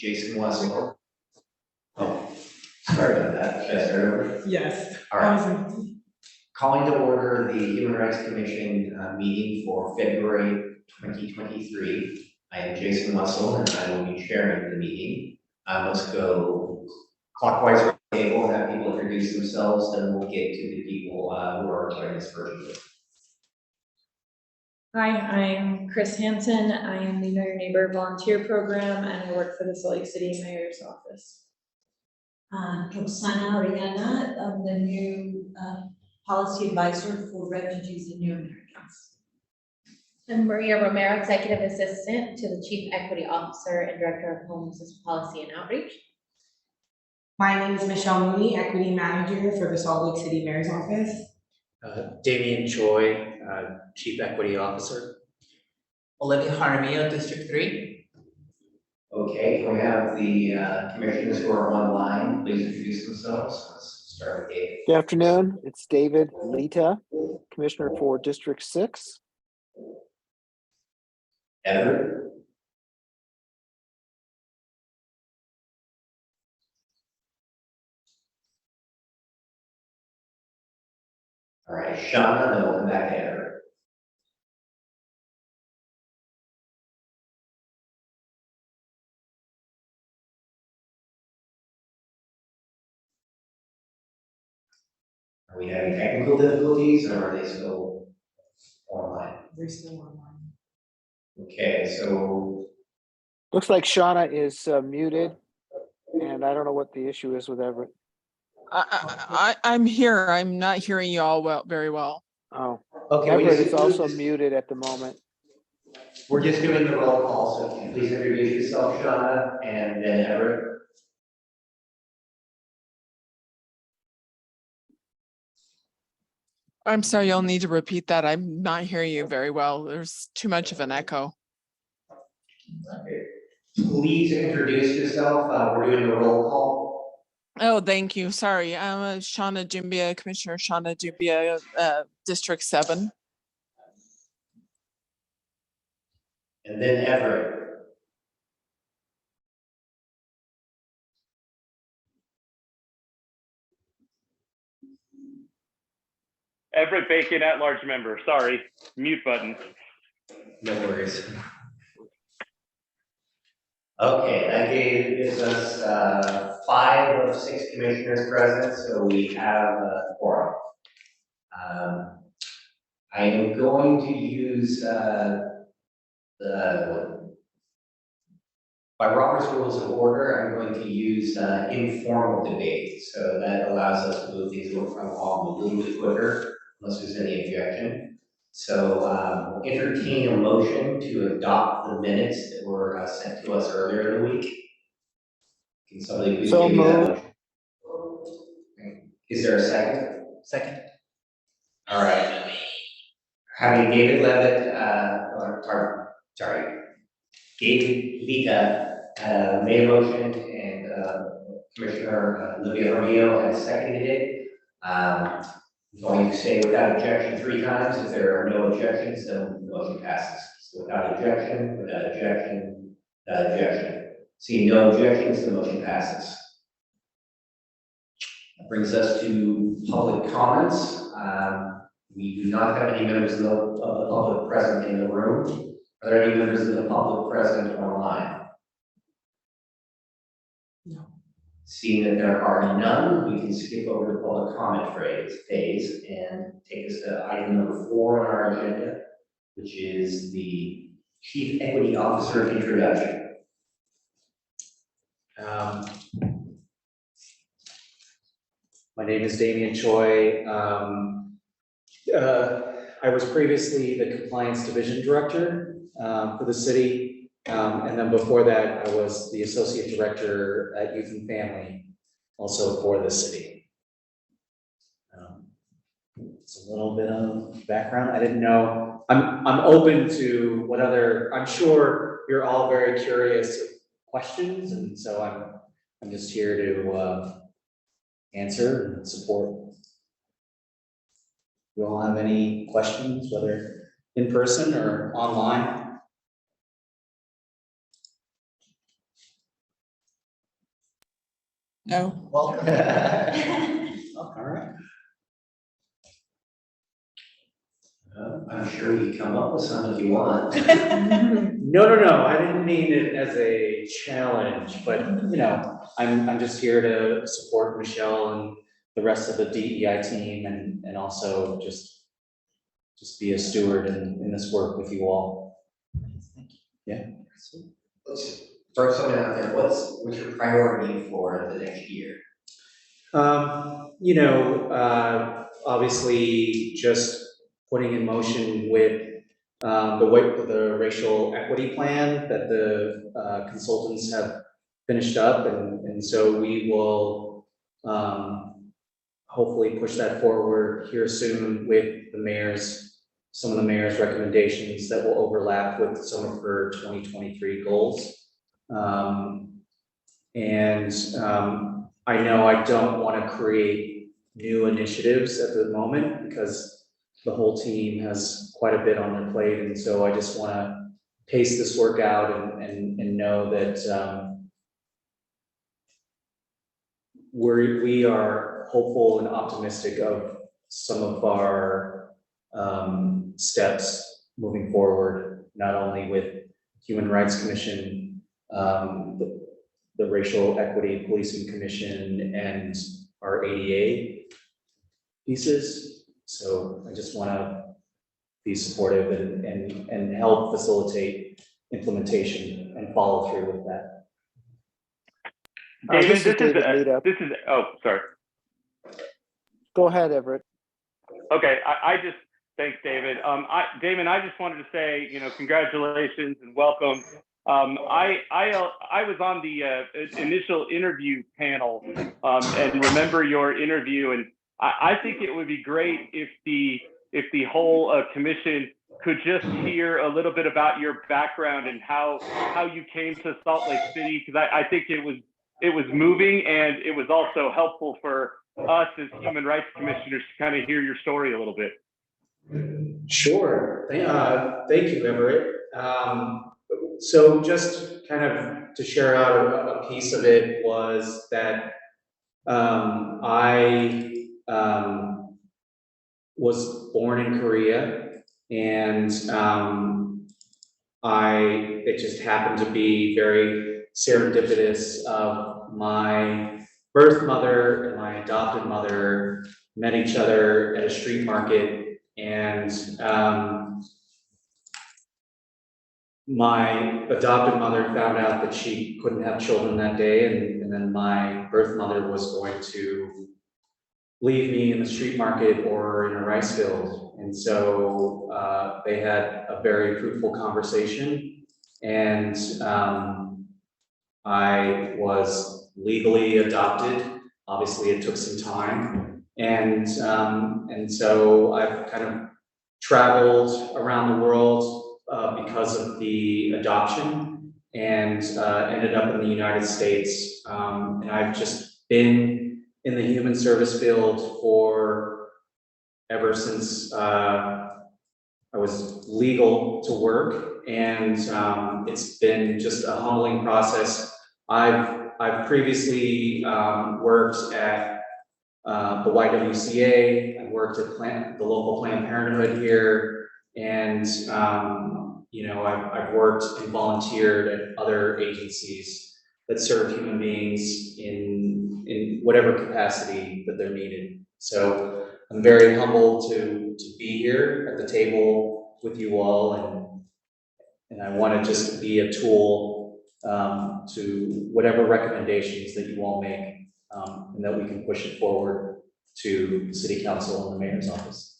Jason Wessel. Oh, sorry about that. Should I start over? Yes. All right. Calling to order the Human Rights Commission meeting for February 2023. I am Jason Wessel and I will be chairing the meeting. Let's go clockwise around the table and have people introduce themselves, then we'll get to the people who are joining us virtually. Hi, I'm Chris Hansen. I am the Know Your Neighbor volunteer program and I work for the Salt Lake City Mayor's office. Roxana Orellana, I'm the new policy advisor for refugees and new Americans. I'm Maria Romero, Executive Assistant to the Chief Equity Officer and Director of Homelessness Policy and Outreach. My name is Michelle Mooney, Equity Manager for the Salt Lake City Mayor's Office. Damian Choi, Chief Equity Officer. Olivia Jaramillo, District 3. Okay, we have the commissioners who are online. Please introduce themselves. Let's start with Dave. Good afternoon. It's David Lita, Commissioner for District 6. Everett. All right, Shauna, then we'll come back to Everett. Are we having technical difficulties or are they still online? They're still online. Okay, so Looks like Shauna is muted, and I don't know what the issue is with Everett. I'm here. I'm not hearing you all very well. Oh, okay, Everett is also muted at the moment. we're just doing the roll call, so can you please introduce yourself, Shauna, and then Everett. I'm sorry, you'll need to repeat that. I'm not hearing you very well. There's too much of an echo. Okay. Please introduce yourself. We're doing the roll call. Oh, thank you. Sorry. I'm Shauna Dumbia, Commissioner Shauna Dumbia, District 7. And then Everett. Everett Bacon, at-large member. Sorry, mute button. No worries. Okay, that gives us 5 of 6 commissioners present, so we have a quorum. I am going to use by Robert's Rules of Order, I'm going to use informal debate, so that allows us to move things along a little bit quicker, unless there's any objection. So entertain a motion to adopt the minutes that were sent to us earlier in the week. Can somebody please So give me that moved. motion? Is there a second? Second. All right. Having David Levitt, David Lita made a motion and Commissioner Olivia Romeo has seconded it. I'm going to say without objection 3 times. If there are no objections, then the motion passes. So without objection, without objection, without objection. Seeing no objections, the motion passes. That brings us to public comments. We do not have any members of the public present in the room. Are there any members of the public present online? No. Seeing that there are none, we can skip over the public comment phase and take us to item number 4 on our agenda, which is the Chief Equity Officer introduction. My name is Damian Choi. I was previously the Compliance Division Director for the city. And then before that, I was the Associate Director at Youth and Family, also for the city. It's a little bit of background. I didn't know. I'm open to what other. I'm sure you're all very curious of questions, and so I'm just here to answer and support. You all have any questions, whether in person or online? No. Welcome. All right. I'm sure you come up with some if you want. No, I didn't mean it as a challenge, but I'm just here to support Michelle and the rest of the DEI team and also just be a steward in this work with you all. Let's throw something out there. What's your priority for the next year? Obviously just putting in motion with the racial equity plan that the consultants have finished up, and so we will hopefully push that forward here soon with some of the mayor's recommendations that will overlap with some of her 2023 goals. I know I don't want to create new initiatives at the moment because the whole team has quite a bit on their plate, and so I just want to pace this work out and know that we are hopeful and optimistic of some of our steps moving forward, not only with Human Rights Commission, the Racial Equity Policing Commission, and our ADA pieces. So I just want to be supportive and help facilitate implementation and follow through with that. David, This is David Leda. oh, sorry. Go ahead, Everett. Okay, thanks, David. Damon, I just wanted to say, congratulations and welcome. I was on the initial interview panel and remember your interview, and I think it would be great if the whole commission could just hear a little bit about your background and how you came to Salt Lake City, because I think it was moving, and it was also helpful for us as human rights commissioners to kind of hear your story a little bit. Sure. Thank you, Everett. So just kind of to share out a piece of it was that I was born in Korea, and it just happened to be very serendipitous of my birth mother and my adopted mother met each other at a street market, and my adopted mother found out that she couldn't have children that day, and then my birth mother was going to leave me in the street market or in a rice field. And so they had a very fruitful conversation, and I was legally adopted. Obviously, it took some time, and so I've kind of traveled around the world because of the adoption, and ended up in the United States. And I've just been in the human service field ever since I was legal to work, and it's been just a humbling process. I've previously worked at the YWCA. I worked at the local Planned Parenthood here, and I've worked and volunteered at other agencies that serve human beings in whatever capacity that they're needed. So I'm very humbled to be here at the table with you all, and I want to just be a tool to whatever recommendations that you all make, and that we can push it forward to the City Council and the Mayor's office.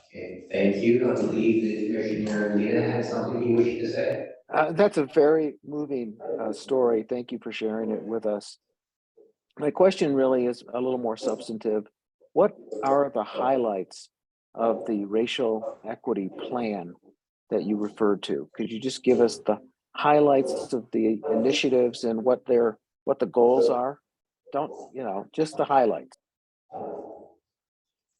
Okay, thank you. I believe that Commissioner Leda has something he wishes to say. That's a very moving story. Thank you for sharing it with us. My question really is a little more substantive. What are the highlights of the racial equity plan that you referred to? Could you just give us the highlights of the initiatives and what the goals are? Just the highlights.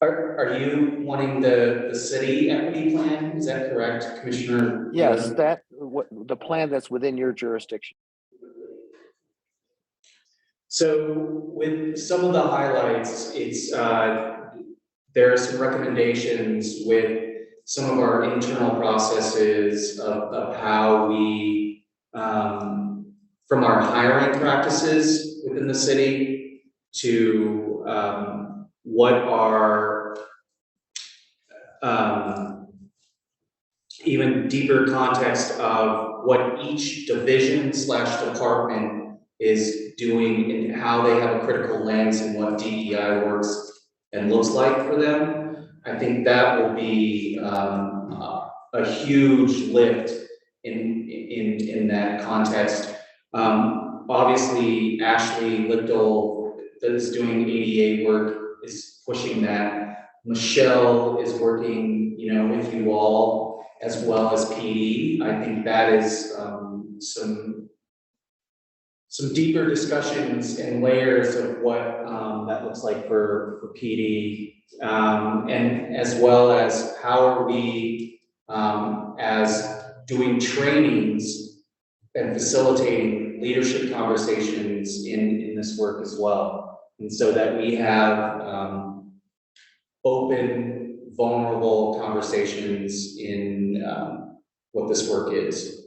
Are you wanting the city equity plan? Is that correct, Commissioner? Yes, the plan that's within your jurisdiction. So with some of the highlights, it's, there are some recommendations with some of our internal processes of how we, from our hiring practices within the city to, what are, even deeper context of what each division / department is doing and how they have a critical lens and what DEI works and looks like for them. I think that will be a huge lift in that context. Obviously, Ashley Lichtel that is doing ADA work is pushing that. Michelle is working, you know, with you all as well as PD. I think that is some deeper discussions and layers of what that looks like for PD, and as well as how are we as doing trainings and facilitating leadership conversations in this work as well, and so that we have open, vulnerable conversations in what this work is.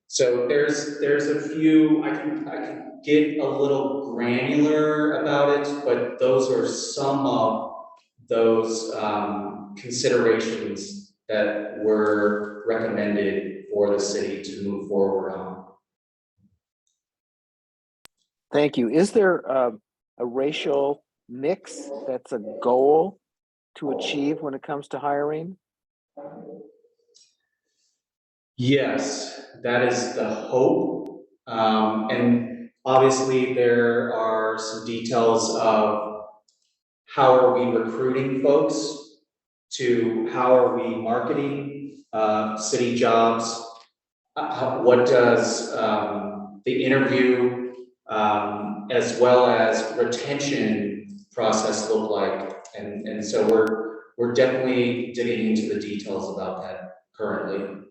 So there's a few, I can get a little granular about it, but those are some of those considerations that were recommended for the city to move forward on. Thank you. Is there a racial mix that's a goal to achieve when it comes to hiring? Yes, that is the hope. And obviously there are some details of how are we recruiting folks to how are we marketing city jobs? What does the interview as well as retention process look like? And so we're definitely digging into the details about that currently.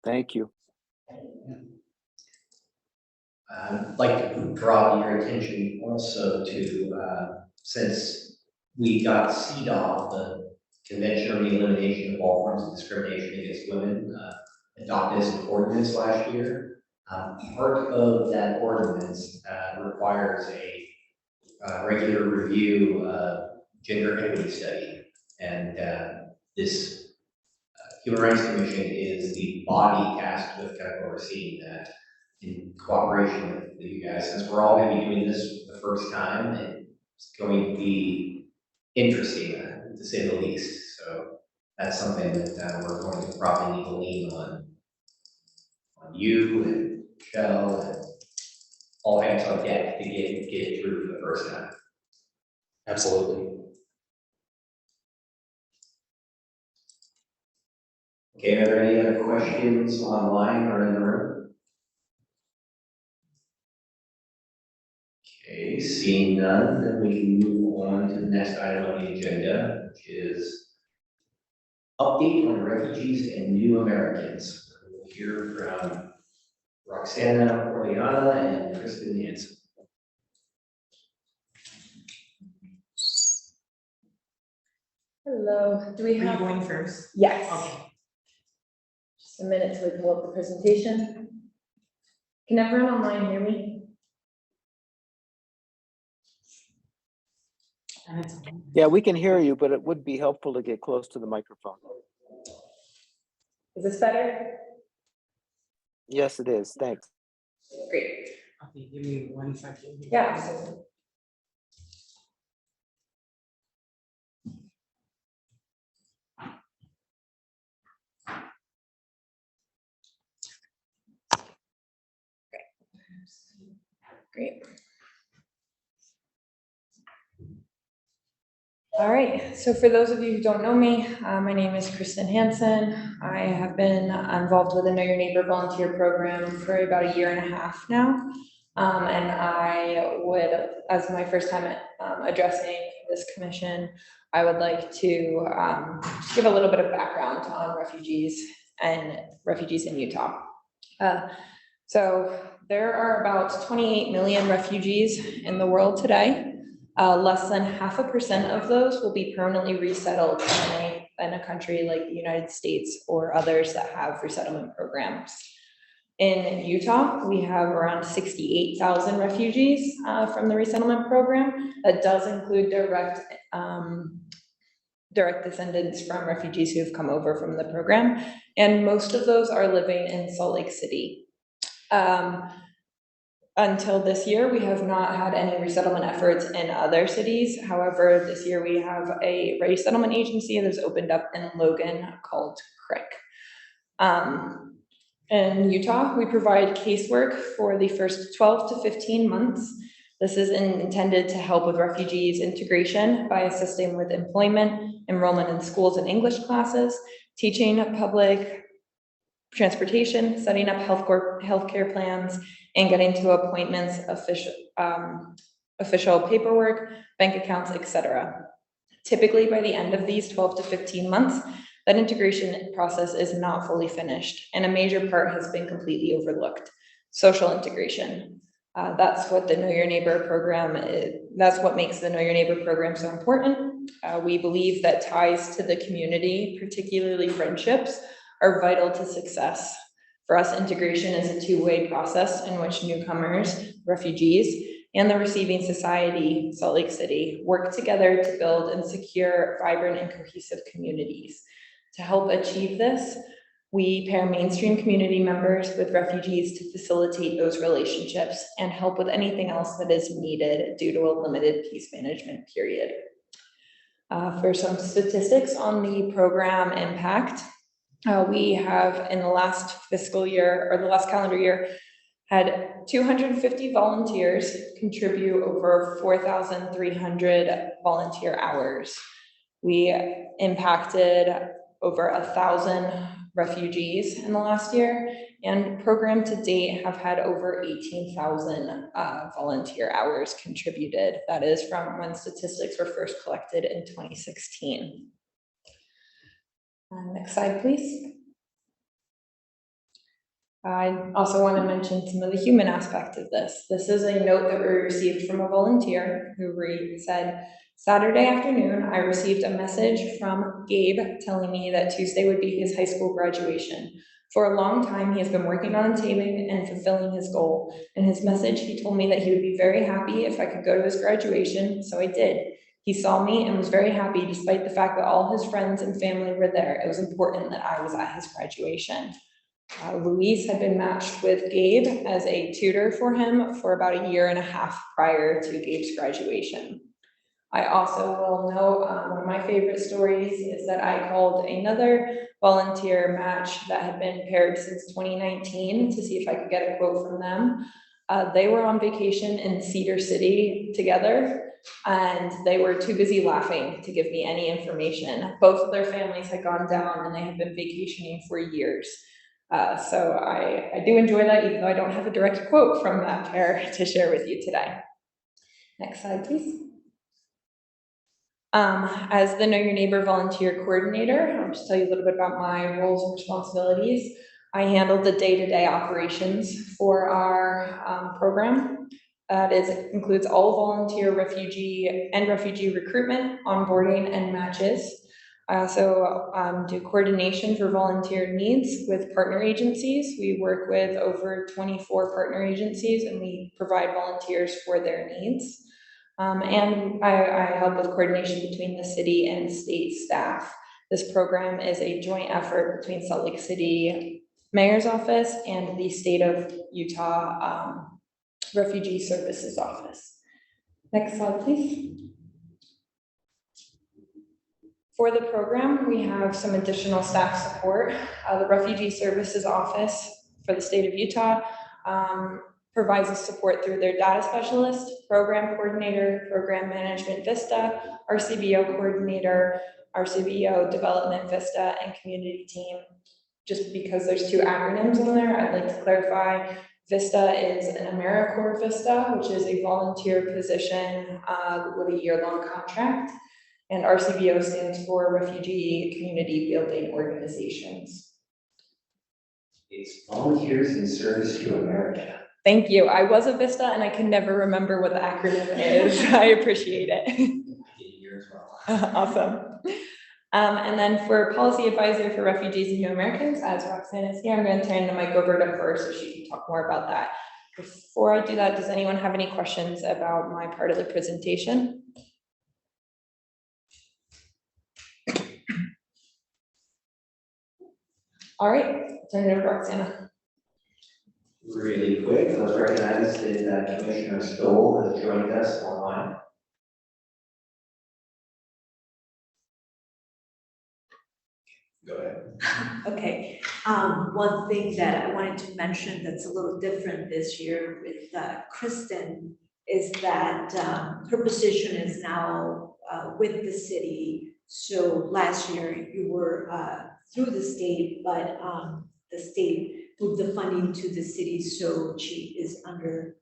Thank you. I'd like to draw your attention also to, since we got CEDAW, the Convention on the Elimination of All Forms of Discrimination Against Women, adopted as an ordinance last year. Part of that ordinance requires a regular review of gender equity study. And this Human Rights Commission is the body tasked with kind of overseeing that in cooperation with you guys. Since we're all going to be doing this for the first time, it's going to be interesting, to say the least. So that's something that we're going to probably need to lean on you and Michelle and all hands on deck to get it through for the first time. Absolutely. Okay, are there any other questions online or in the room? Okay, seeing none, then we can move on to the next item on the agenda, which is update on refugees and new Americans. We'll hear from Roxana Orellana and Kristen Hansen. Hello, do we Are you have? going first? Yes. Okay. Just a minute till we pull up the presentation. Can everyone online hear me? And it's Yeah, we can hear you, but it would be helpful to get close to the microphone. Is this better? Yes, it is. Thanks. Great. okay, give me 1 second. Yeah. Great. All right, so for those of you who don't know me, my name is Kristen Hansen. I have been involved with the Know Your Neighbor volunteer program for about 1.5 years now. And I would, as my first time addressing this commission, I would like to just give a little bit of background on refugees in Utah. So there are about 28 million refugees in the world today. Less than 0.5% of those will be permanently resettled in a country like the United States or others that have resettlement programs. In Utah, we have around 68,000 refugees from the resettlement program. That does include direct descendants from refugees who have come over from the program, and most of those are living in Salt Lake City. Until this year, we have not had any resettlement efforts in other cities. However, this year we have a resettlement agency that's opened up in Logan called CRIC. In Utah, we provide casework for the first 12 to 15 months. This is intended to help with refugees' integration by assisting with employment, enrollment in schools and English classes, teaching public transportation, setting up healthcare plans, and getting to appointments, official paperwork, bank accounts, etc. Typically, by the end of these 12 to 15 months, that integration process is not fully finished, and a major part has been completely overlooked: social integration. That's what the Know Your Neighbor program is. That's what makes the Know Your Neighbor program so important. We believe that ties to the community, particularly friendships, are vital to success. For us, integration is a two-way process in which newcomers, refugees, and the receiving society, Salt Lake City, work together to build and secure vibrant and cohesive communities. To help achieve this, we pair mainstream community members with refugees to facilitate those relationships and help with anything else that is needed due to a limited peace management period. For some statistics on the program impact, we have in the last fiscal year, or the last calendar year, had 250 volunteers contribute over 4,300 volunteer hours. We impacted over 1,000 refugees in the last year, and program to date have had over 18,000 volunteer hours contributed. That is from when statistics were first collected in 2016. Next slide, please. I also want to mention some of the human aspect of this. This is a note that we received from a volunteer who said, "Saturday afternoon, I received a message from Gabe telling me that Tuesday would be his high school graduation. For a long time, he has been working on attainment and fulfilling his goal. In his message, he told me that he would be very happy if I could go to his graduation, so I did. He saw me and was very happy despite the fact that all his friends and family were there. It was important that I was at his graduation." Luis had been matched with Gabe as a tutor for him for about 1.5 years prior to Gabe's graduation. I also will note one of my favorite stories is that I called another volunteer match that had been paired since 2019 to see if I could get a quote from them. They were on vacation in Cedar City together, and they were too busy laughing to give me any information. Both of their families had gone down and they had been vacationing for years. So I do enjoy that, even though I don't have a direct quote from that pair to share with you today. Next slide, please. As the Know Your Neighbor volunteer coordinator, I'll just tell you a little bit about my roles and responsibilities. I handle the day-to-day operations for our program. That includes all volunteer refugee recruitment, onboarding, and matches. I also do coordination for volunteer needs with partner agencies. We work with over 24 partner agencies, and we provide volunteers for their needs. And I help with coordination between the city and state staff. This program is a joint effort between Salt Lake City Mayor's Office and the State of Utah Refugee Services Office. Next slide, please. For the program, we have some additional staff support. The Refugee Services Office for the state of Utah provides us support through their data specialist, program coordinator, program management Vista, RCBO coordinator, RCBO development Vista, and community team. Just because there's 2 acronyms on there, I'd like to clarify. Vista is an AmeriCorps Vista, which is a volunteer position with a year-long contract. And RCBO stands for Refugee Community Building Organizations. It's Volunteers in Service to America. Thank you. I was a Vista and I can never remember what the acronym is. I appreciate it. I did here as well. Awesome. And then for Policy Advisor for Refugees and New Americans, as Roxanne is here, I'm going to turn the mic over to her so she can talk more about that. Before I do that, does anyone have any questions about my part of the presentation? All right, turn it over to Roxana. Really quick, let's recognize that Commissioner Stoll has joined us online. Go ahead. Okay, one thing that I wanted to mention that's a little different this year with Kristen is that her position is now with the city. So last year you were through the state, but the state moved the funding to the city, so she is under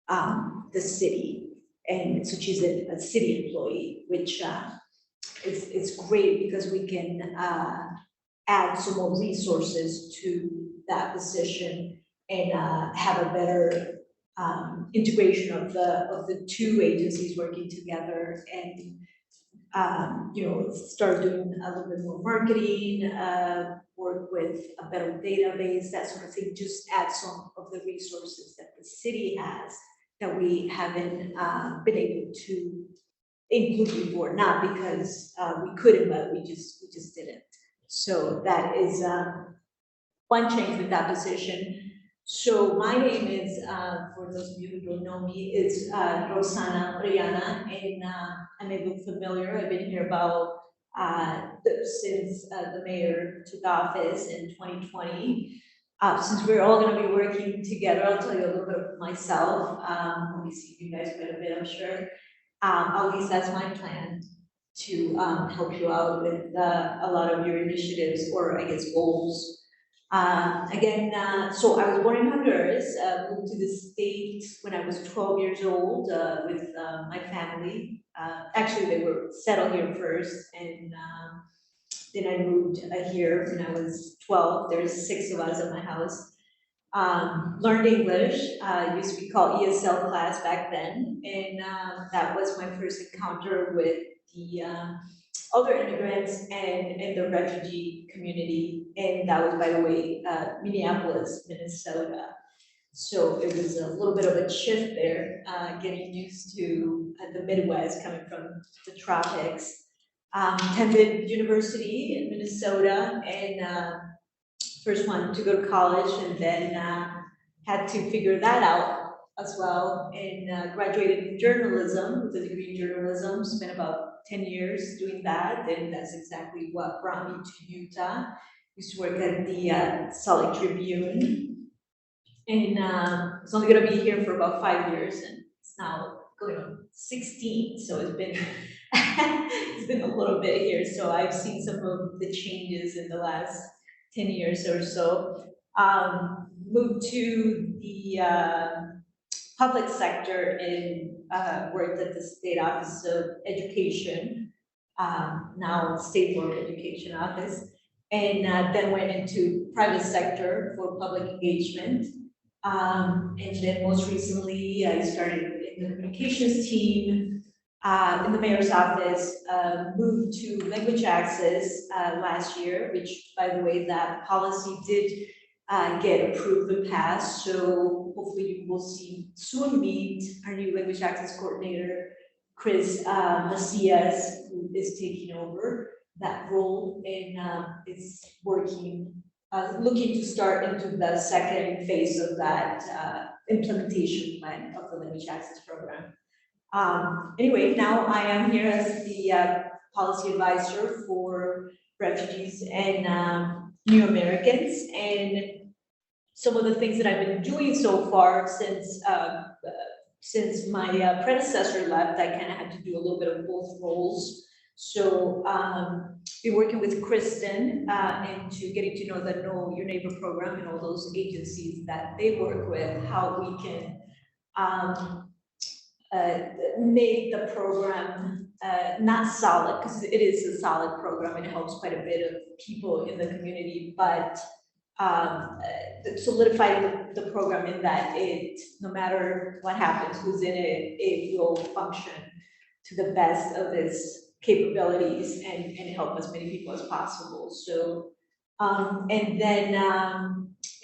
the city. And so she's a city employee, which it's great because we can add some more resources to that position and have a better integration of the two agencies working together and start doing a little bit more marketing, work with a better database, that sort of thing, just add some of the resources that the city has that we haven't been able to include before, not because we couldn't, but we just didn't. So that is one change with that position. So my name is, for those of you who don't know me, is Rosana Orellana, and I'm a bit familiar. I've been here about since the mayor took office in 2020. Since we're all going to be working together, I'll tell you a little bit of myself. Let me see you guys quite a bit, I'm sure. At least that's my plan, to help you out with a lot of your initiatives or I guess goals. So I was born in Honduras, moved to the States when I was 12 years old with my family. Actually, they were settled here first, and then I moved here when I was 12. There's 6 of us in my house. Learned English, used to be called ESL class back then, and that was my first encounter with the other immigrants and the refugee community, and that was, by the way, Minneapolis, Minnesota. So it was a little bit of a shift there, getting used to the Midwest, coming from the tropics. Attended university in Minnesota, and first one to go to college, and then had to figure that out as well, and graduated in journalism with a degree in journalism, spent about 10 years doing that, and that's exactly what brought me to Utah. Used to work at the Salt Lake Tribune, and it's only gonna be here for about 5 years, and it's now going on 16, so it's been it's been a little bit here, so I've seen some of the changes in the last 10 years or so. Moved to the public sector and worked at the State Office of Education, now State Board of Education Office, and then went into private sector for public engagement. And then most recently, I started in the communications team in the mayor's office, moved to language access last year, which, by the way, that policy did get approved and passed. So hopefully you will soon meet our new language access coordinator, Chris Macias, who is taking over that role and is working, looking to start into the second phase of that implementation plan of the language access program. Anyway, now I am here as the policy advisor for refugees and New Americans, and some of the things that I've been doing so far since my predecessor left, I kind of had to do a little bit of both roles. So been working with Kristen into getting to know the Know Your Neighbor program and all those agencies that they work with, how we can make the program not solid, because it is a solid program and it helps quite a bit of people in the community, but solidify the program in that it, no matter what happens, who's in it, it will function to the best of its capabilities and help as many people as possible. So, and then,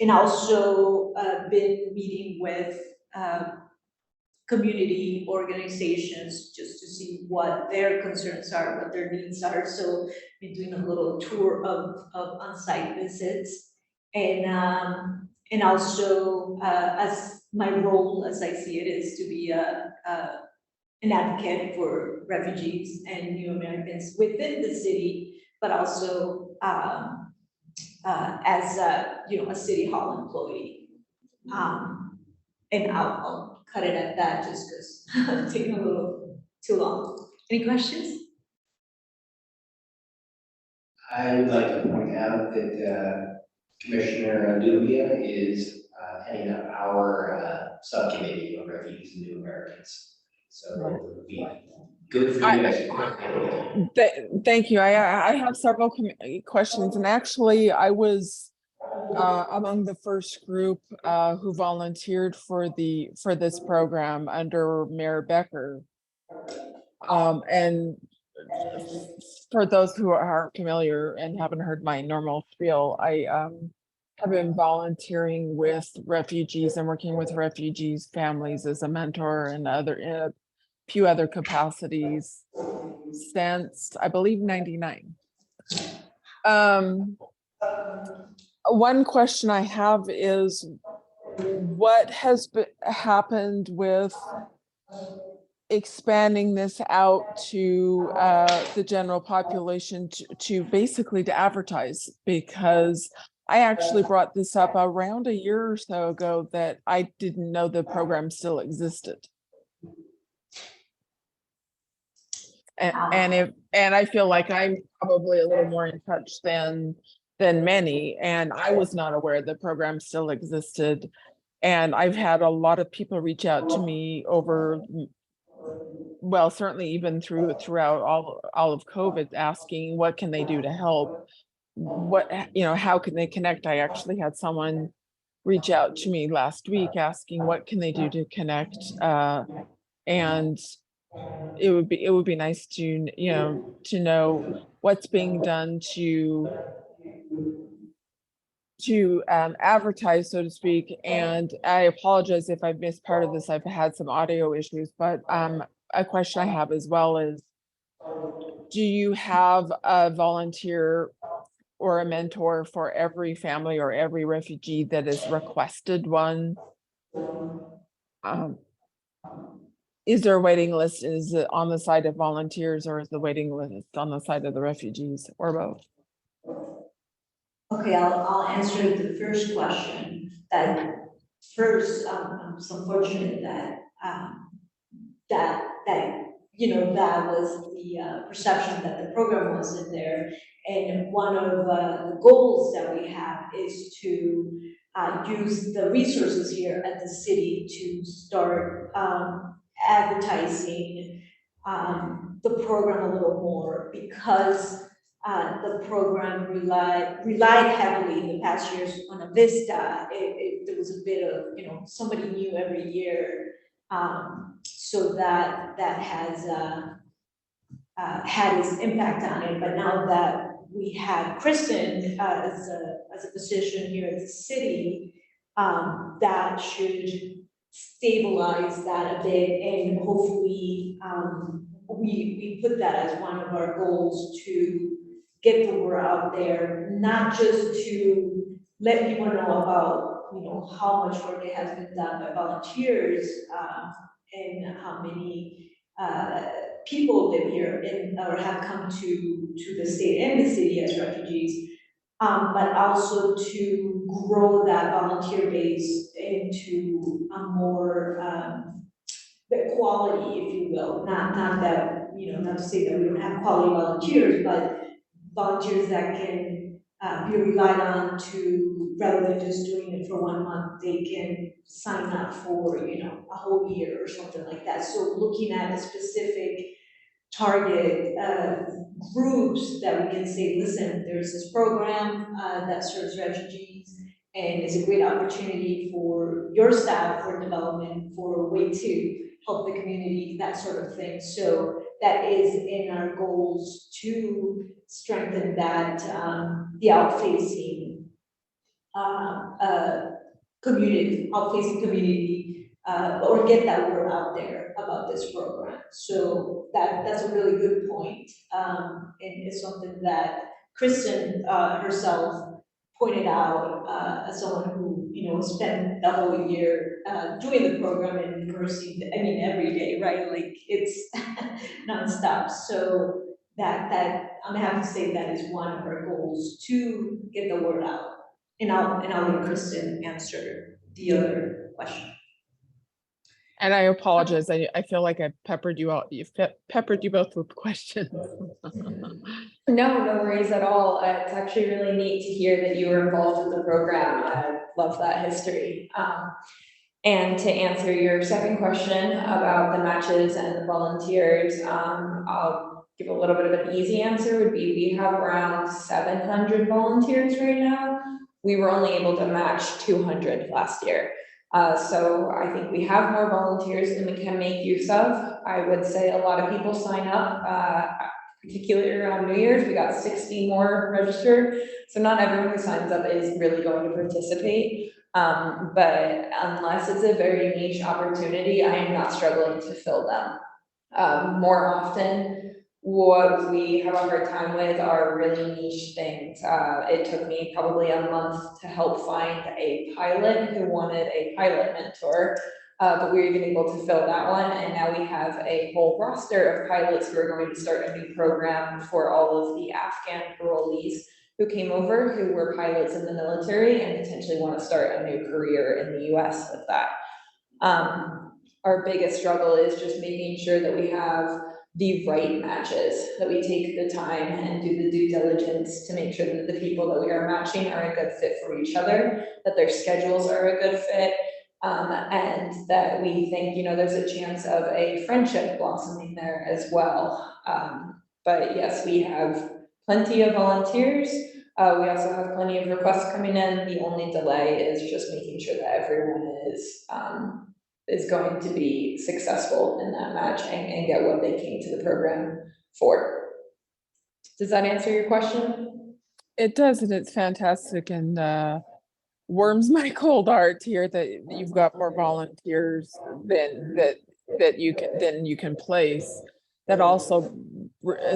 and also, been meeting with, community organizations just to see what their concerns are, what their needs are. So been doing a little tour of on-site visits. And also, as my role, as I see it, is to be an advocate for refugees and new Americans within the city, but also as a, a city hall employee. And I'll cut it at that just because I'm taking a little too long. Any questions? I would like to point out that Commissioner Lubia is heading up our subcommittee on refugees and new Americans. So it would be good for you guys. Thank you. I have several questions, and actually I was among the first group who volunteered for this program under Mayor Becker. And for those who aren't familiar and haven't heard my normal spiel, I have been volunteering with refugees and working with refugees' families as a mentor and in a few other capacities since, I believe, '99. One question I have is, what has happened with expanding this out to the general population to basically to advertise? Because I actually brought this up around a year or so ago that I didn't know the program still existed. And I feel like I'm probably a little more in touch than many, and I was not aware the program still existed. And I've had a lot of people reach out to me over, well, certainly even throughout all of COVID, asking what can they do to help, what, how can they connect. I actually had someone reach out to me last week asking what can they do to connect, and it would be nice to know what's being done to advertise, so to speak. And I apologize if I've missed part of this. I've had some audio issues, but a question I have as well is, do you have a volunteer or a mentor for every family or every refugee that has requested one? Is there a waiting list? Is it on the side of volunteers, or is the waiting list on the side of the refugees, or both? Okay, I'll answer the first question. That first, I'm so fortunate that that was the perception that the program wasn't there. And one of the goals that we have is to use the resources here at the city to start advertising the program a little more, because the program relied heavily in the past years on a Vista. There was a bit of, somebody new every year. So that has had its impact on it. But now that we have Kristen as a position here at the city, that should stabilize that a bit, and hopefully we put that as one of our goals, to get the word out there, not just to let people know about how much work it has been done by volunteers, and how many people live here or have come to the state and the city as refugees, but also to grow that volunteer base into a more the quality, if you will, not that, not to say that we don't have quality volunteers, but volunteers that can be relied on to, rather than just doing it for 1 month, they can sign up for, a whole year or something like that. So looking at a specific target groups that we can say, listen, there's this program that serves refugees, And it's a great opportunity for your staff for development, for a way to help the community, that sort of thing. So that is in our goals to strengthen that, the outfacing outfacing community, or get that word out there about this program. So that's a really good point. And it's something that Kristen, herself pointed out, as someone who, spent the whole year, doing the program and immersing, every day, right? Like, it's nonstop. So that, I'm happy to say that is one of our goals, to get the word out. And I'll let Kristen answer the other question. And I apologize. I feel like I peppered you out. You've peppered you both with questions. No worries at all. It's actually really neat to hear that you were involved with the program. I love that history. And to answer your second question about the matches and the volunteers, I'll give a little bit of an easy answer would be we have around 700 volunteers right now. We were only able to match 200 last year. So I think we have more volunteers than we can make use of. I would say a lot of people sign up, particularly around New Year's. We got 60 more registered. So not everyone who signs up is really going to participate. But unless it's a very niche opportunity, I am not struggling to fill them. More often, what we have a hard time with are really niche things. It took me probably a month to help find a pilot who wanted a pilot mentor, but we were even able to fill that one. And now we have a whole roster of pilots who are going to start a new program for all of the Afghan parolees who came over, who were pilots in the military and potentially want to start a new career in the US with that. Our biggest struggle is just making sure that we have the right matches, that we take the time and do the due diligence to make sure that the people that we are matching are a good fit for each other, that their schedules are a good fit, and that we think, there's a chance of a friendship blossoming there as well. But yes, we have plenty of volunteers. We also have plenty of requests coming in. The only delay is just making sure that everyone is going to be successful in that match and get what they came to the program for. Does that answer your question? It does, and it's fantastic, and warms my cold heart to hear that you've got more volunteers than you can place. That also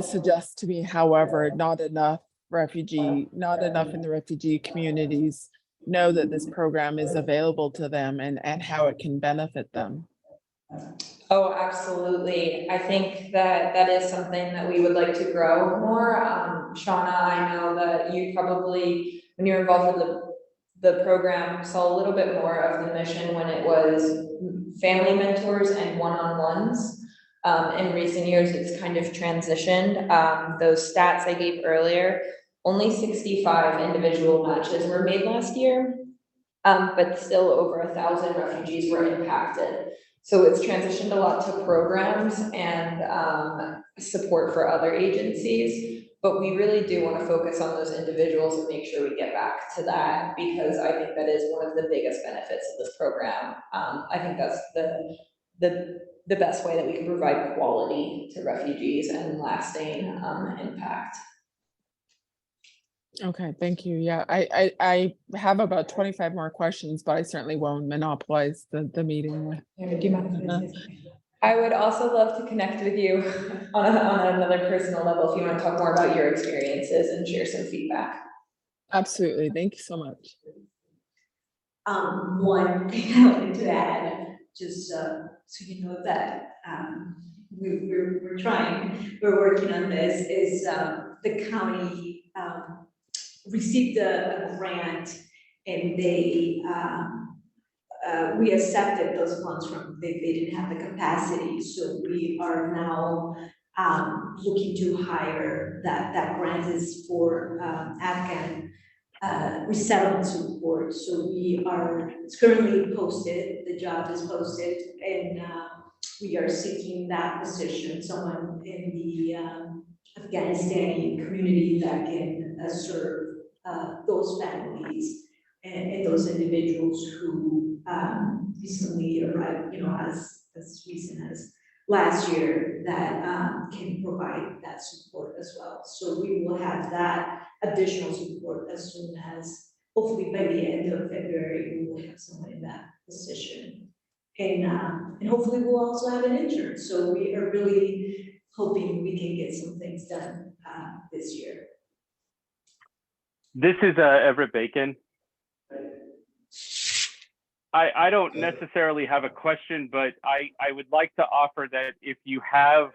suggests to me, however, not enough in the refugee communities know that this program is available to them and how it can benefit them. Oh, absolutely. I think that is something that we would like to grow more. Shauna, I know that you probably, when you were involved with the program, saw a little bit more of the mission when it was family mentors and one-on-ones. In recent years, it's kind of transitioned. Those stats I gave earlier, only 65 individual matches were made last year, but still over 1,000 refugees were impacted. So it's transitioned a lot to programs and support for other agencies, but we really do want to focus on those individuals and make sure we get back to that, because I think that is one of the biggest benefits of this program. I think that's the best way that we can provide quality to refugees and lasting impact. Okay, thank you. Yeah, I have about 25 more questions, but I certainly won't monopolize the meeting. Do you mind if I say something? I would also love to connect with you on another personal level if you want to talk more about your experiences and share some feedback. Absolutely. Thank you so much. One thing I wanted to add, just so you know that we're trying, we're working on this, is the county received a grant, and they we accepted those funds from, they didn't have the capacity, so we are now looking to hire, that grant is for Afghan resettlement support. So it's currently posted, the job is posted, and we are seeking that position, someone in the Afghanistani community that can serve those families and those individuals who recently arrived, as recent as last year, that can provide that support as well. So we will have that additional support as soon as, hopefully by the end of February, we will have someone in that position. And hopefully we'll also have an intern. So we are really hoping we can get some things done this year. This is Everett Bacon. I don't necessarily have a question, but I would like to offer that if you have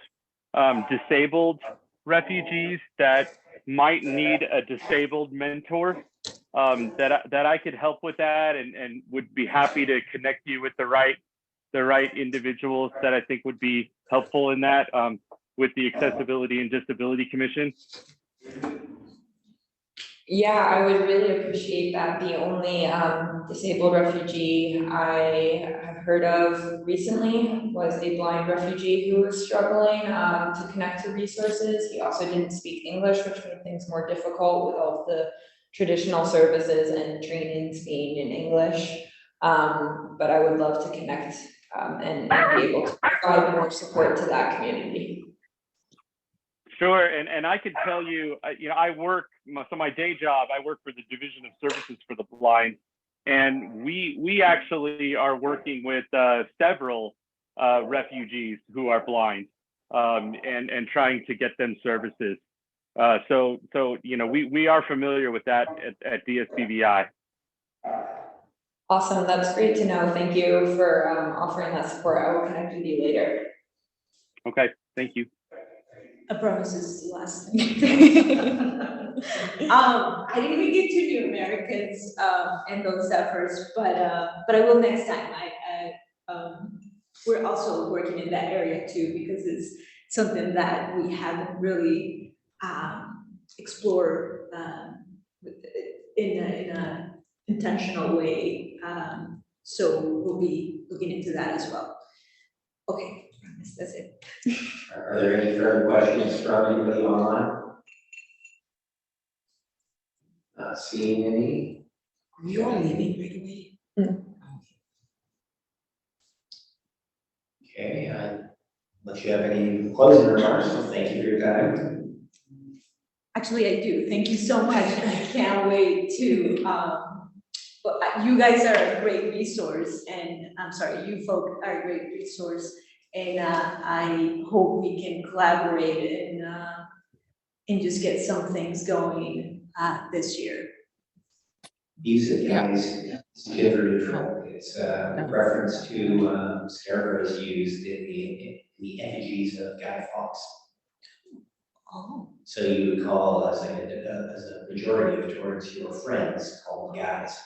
disabled refugees that might need a disabled mentor, that I could help with that, and would be happy to connect you with the right individuals that I think would be helpful in that, with the Accessibility and Disability Commission. Yeah, I would really appreciate that. The only disabled refugee I have heard of recently was a blind refugee who was struggling to connect to resources. He also didn't speak English, which made things more difficult with all of the traditional services and trainings being in English. But I would love to connect and be able to provide more support to that community. Sure, and I could tell you, I work, so my day job, I work for the Division of Services for the Blind, and we actually are working with several refugees who are blind, and trying to get them services. So we are familiar with that at DSBVI. Awesome, that's great to know. Thank you for offering that support. I will connect with you later. Okay, thank you. I promise this is the last thing. I didn't even get to New Americans and those efforts, but I will next time. We're also working in that area too, because it's something that we haven't really explored in a intentional way. So we'll be looking into that as well. Okay, I promise that's it. Are there any further questions from anybody online? Not seeing any. Are you all leaving right away? Okay, unless you have any closing remarks, so thank you for your time. Actually, I do. Thank you so much. I can't wait to, you guys are a great resource, and I'm sorry, you folk are a great resource. And I hope we can collaborate and just get some things going this year. Use of guys is gender neutral. It's a reference to scarecrows used in the effigies of Guy Fawkes. Oh. So you would call as a pejorative towards your friends called guys.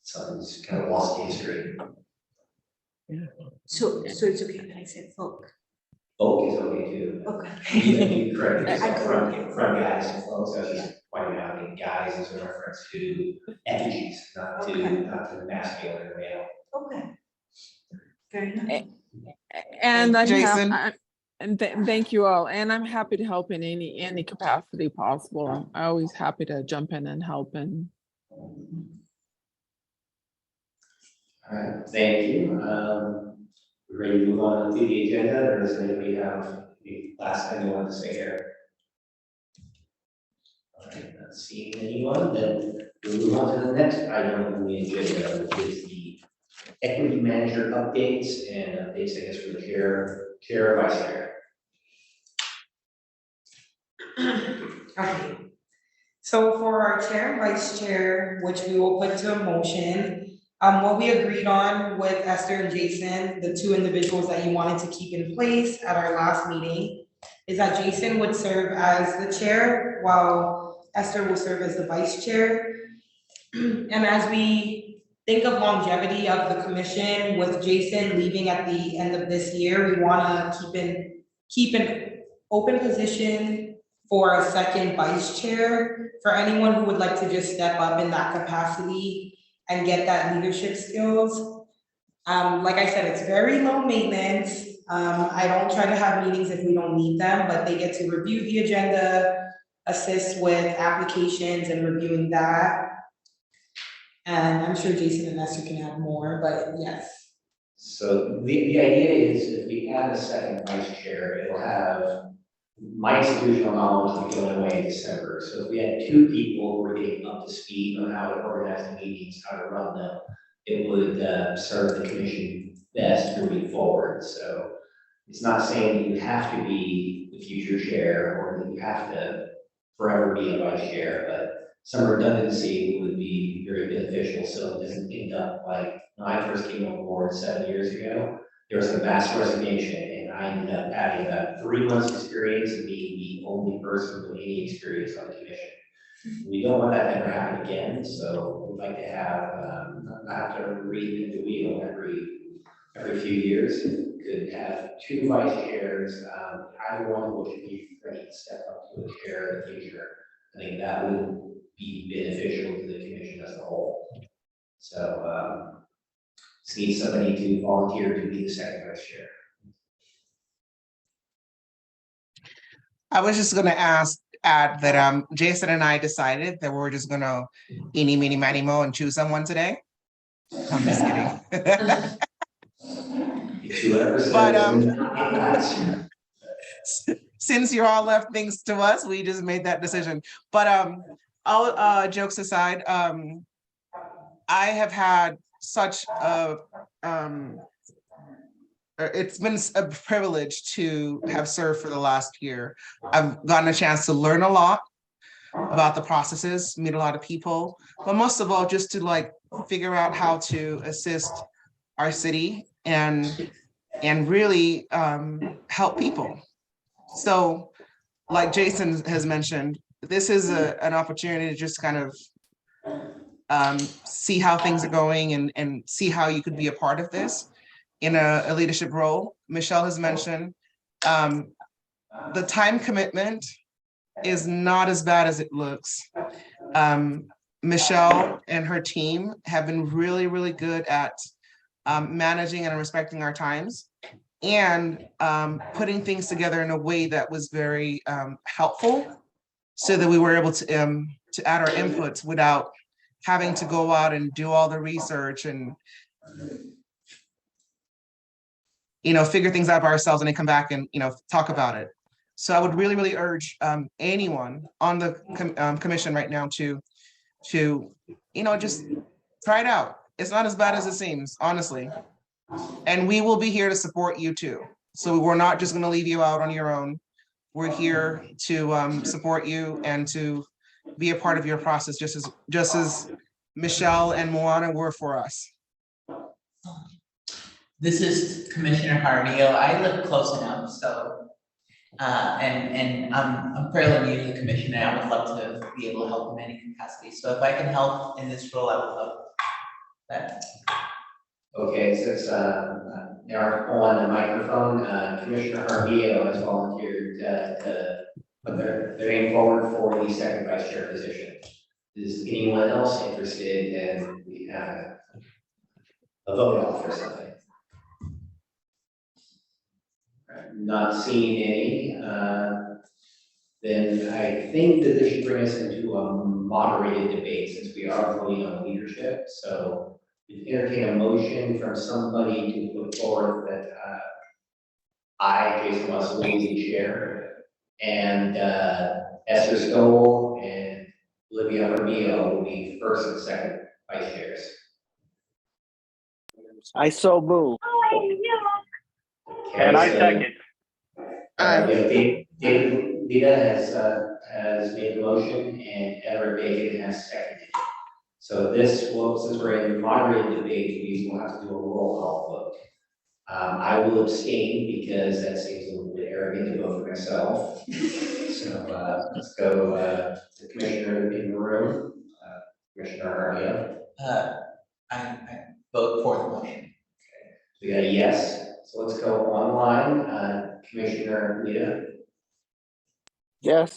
So it's kind of lost history. So it's okay that I said folk. Folk is okay too. Okay. You correct I yourself from guys and folks. I was just pointing out that guys is a reference to effigies, not to the masculine or male. Okay. Fair enough. And I'm Jason. thank you all. And I'm happy to help in any capacity possible. I'm always happy to jump in and help. And All right, thank you. We're ready to move on to the agenda, or does anybody have the last thing they want to say here? All right, not seeing anyone, then we'll move on to the next item on the agenda, which is the equity manager updates and updates, I guess, for the chair, vice chair. Okay. So for our chair and vice chair, which we will put to a motion, what we agreed on with Esther and Jason, the two individuals that you wanted to keep in place at our last meeting, is that Jason would serve as the chair while Esther will serve as the vice chair. And as we think of longevity of the commission, with Jason leaving at the end of this year, we want to keep an open position for a second vice chair for anyone who would like to just step up in that capacity and get that leadership skills. Like I said, it's very low maintenance. I don't try to have meetings if we don't need them, but they get to review the agenda, assist with applications and reviewing that. And I'm sure Jason and Esther can add more, but yes. So the idea is if we add a second vice chair, it'll have my institutional knowledge will be going away in December. So if we had two people who were getting up to speed on how to organize the meetings, how to run them, it would serve the commission best moving forward. So it's not saying that you have to be the future chair or that you have to forever be a vice chair, but some redundancy would be very beneficial so it doesn't end up like when I first came on board 7 years ago. There was a mass resignation and I ended up having about 3 months experience and being the only person with any experience on the commission. We don't want that to ever happen again, so we'd like to have, not have to reinvent the wheel every few years. Could have two vice chairs, either one of which would be ready to step up to a chair in the future. I think that would be beneficial to the commission as a whole. So, just need somebody to volunteer to be the second vice chair. I was just gonna add that Jason and I decided that we're just gonna eeny, meeny, miny, mo and choose someone today. I'm just kidding. But since you all left things to us, we just made that decision. But all jokes aside, I have had such a it's been a privilege to have served for the last year. I've gotten a chance to learn a lot about the processes, meet a lot of people, but most of all, just to like figure out how to assist our city and really help people. So like Jason has mentioned, this is an opportunity to just kind of see how things are going and see how you could be a part of this in a leadership role. Michelle has mentioned the time commitment is not as bad as it looks. Michelle and her team have been really, really good at managing and respecting our times and putting things together in a way that was very helpful so that we were able to add our inputs without having to go out and do all the research and figure things out by ourselves and then come back and talk about it. So I would really, really urge anyone on the commission right now to just try it out. It's not as bad as it seems, honestly. And we will be here to support you too. So we're not just going to leave you out on your own. We're here to support you and to be a part of your process, just as Michelle and Moana were for us. This is Commissioner Jaramillo. I live close enough, so, and I'm fairly new to the commission and I would love to be able to help in any capacity. So if I can help in this role, I would love that. Okay, since they aren't on the microphone, Commissioner Jaramillo has volunteered to put their name forward for the second vice chair position. Is anyone else interested in a vote off or something? Not seeing any, then I think that this should bring us into a moderated debate since we are voting on leadership. So you entertain a motion from somebody to put forward that I, Jason Russell, will be the chair, and Esther Stoll and Olivia Jaramillo will be first and second vice chairs. I so move. And I second. David Vita has made the motion and Edward Bacon has seconded it. So this will, since we're in moderated debate, we will have to do a roll call vote. I will abstain because that seems a little bit arrogant to vote for myself. So let's go to the commissioner in the room, Commissioner Jaramillo. I vote for the motion. Okay. We got a yes. So let's go online. Commissioner Lita. Yes.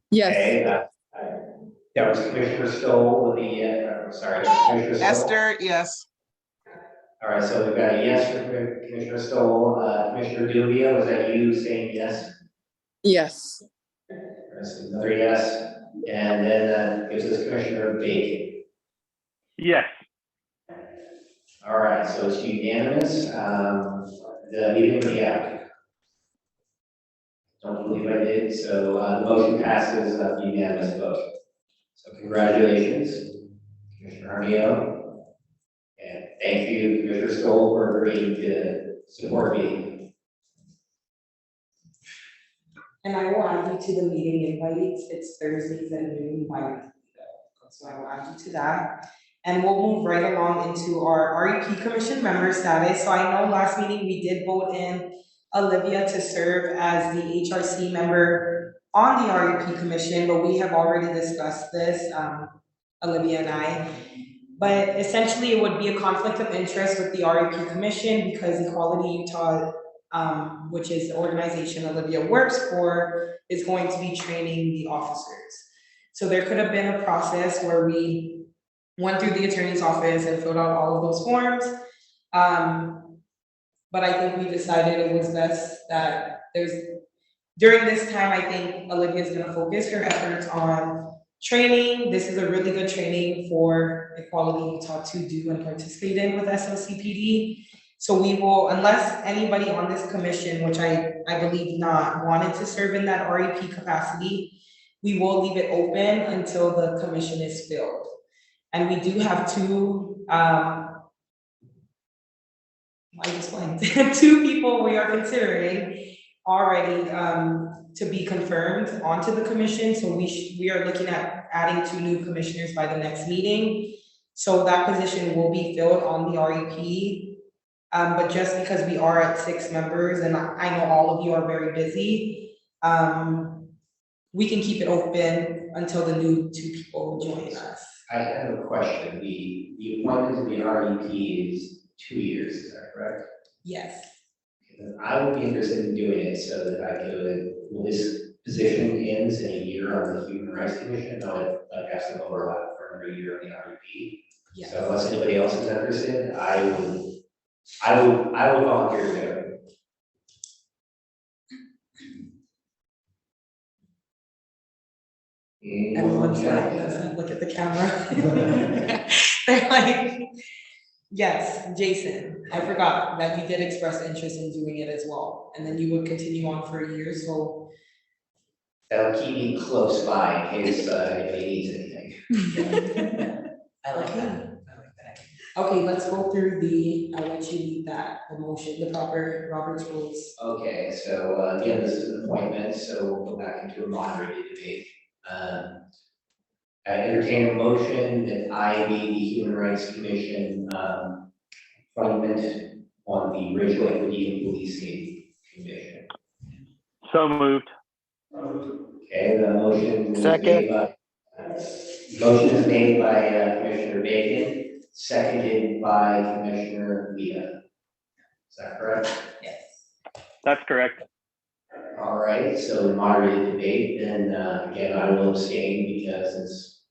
Yes. Okay, that was Commissioner Stoll with the, sorry, Commissioner Stoll. Esther, yes. All right, so we've got a yes for Commissioner Stoll. Commissioner Dubia, was that you saying yes? Yes. That's another yes. And then gives us Commissioner Bacon. Yes. All right, so it's unanimous. The meeting will be out. Don't believe I did, so the motion passes unanimous vote. So congratulations, Commissioner Arneo. And thank you, Commissioner Stoll, for agreeing to support me. And I will add you to the meeting invites. It's Thursdays at noon by, so I will add you to that. And we'll move right along into our REP Commission member status. So I know last meeting we did vote in Olivia to serve as the HRC member on the REP Commission, but we have already discussed this, Olivia and I. But essentially, it would be a conflict of interest with the REP Commission because Equality Utah, which is the organization Olivia works for, is going to be training the officers. So there could have been a process where we went through the attorney's office and filled out all of those forms. But I think we decided it was best that during this time, I think Olivia's gonna focus her efforts on training. This is a really good training for Equality Utah to do and participate in with SLCPD. So we will, unless anybody on this commission, which I believe not, wanted to serve in that REP capacity, we will leave it open until the commission is filled. And we do have two people we are considering already to be confirmed onto the commission. So we are looking at adding 2 new commissioners by the next meeting. So that position will be filled on the REP. But just because we are at 6 members, and I know all of you are very busy, we can keep it open until the new 2 people join us. I have a question. The appointment to the REP is 2 years, is that correct? Yes. Then I would be interested in doing it so that I could, when this position ends in a year on the Human Rights Commission, I would have some overlap for another year on the REP. Yes. So unless anybody else is interested, I would volunteer to go. Everyone's like, let's look at the camera. They're like, yes, Jason, I forgot that you did express interest in doing it as well. And then you would continue on for a year, so. That'll keep me close by in case anybody needs anything. I like Okay. that. I like that. Okay, let's go through I'll let you lead that, the motion, the proper Robert's rules. Okay, so again, this is an appointment, so we'll go back into a moderated debate. I entertain a motion that I be the Human Rights Commission appointment on the Racial Equity and Policing Commission. So moved. Okay, the motion is Second. made by, motion is made by Commissioner Bacon, seconded by Commissioner Leah. Is that correct? Yes. That's correct. All right, so moderated debate, then again, I will abstain because it's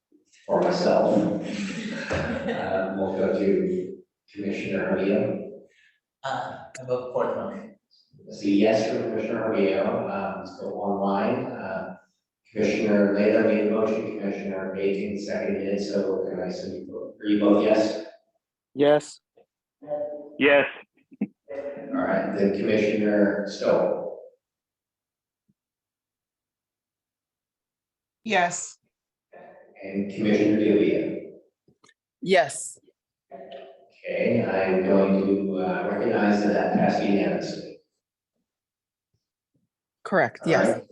for myself. We'll go to Commissioner Arneo. I vote for the motion. Let's see, yes for Commissioner Arneo. Let's go online. Commissioner Leah made a motion, Commissioner Bacon seconded, so can I assume you vote yes? Yes. Yes. All right, then Commissioner Stoll. Yes. And Commissioner Delia. Yes. Okay, I'm going to recognize that passed unanimously. Correct, All yes. right.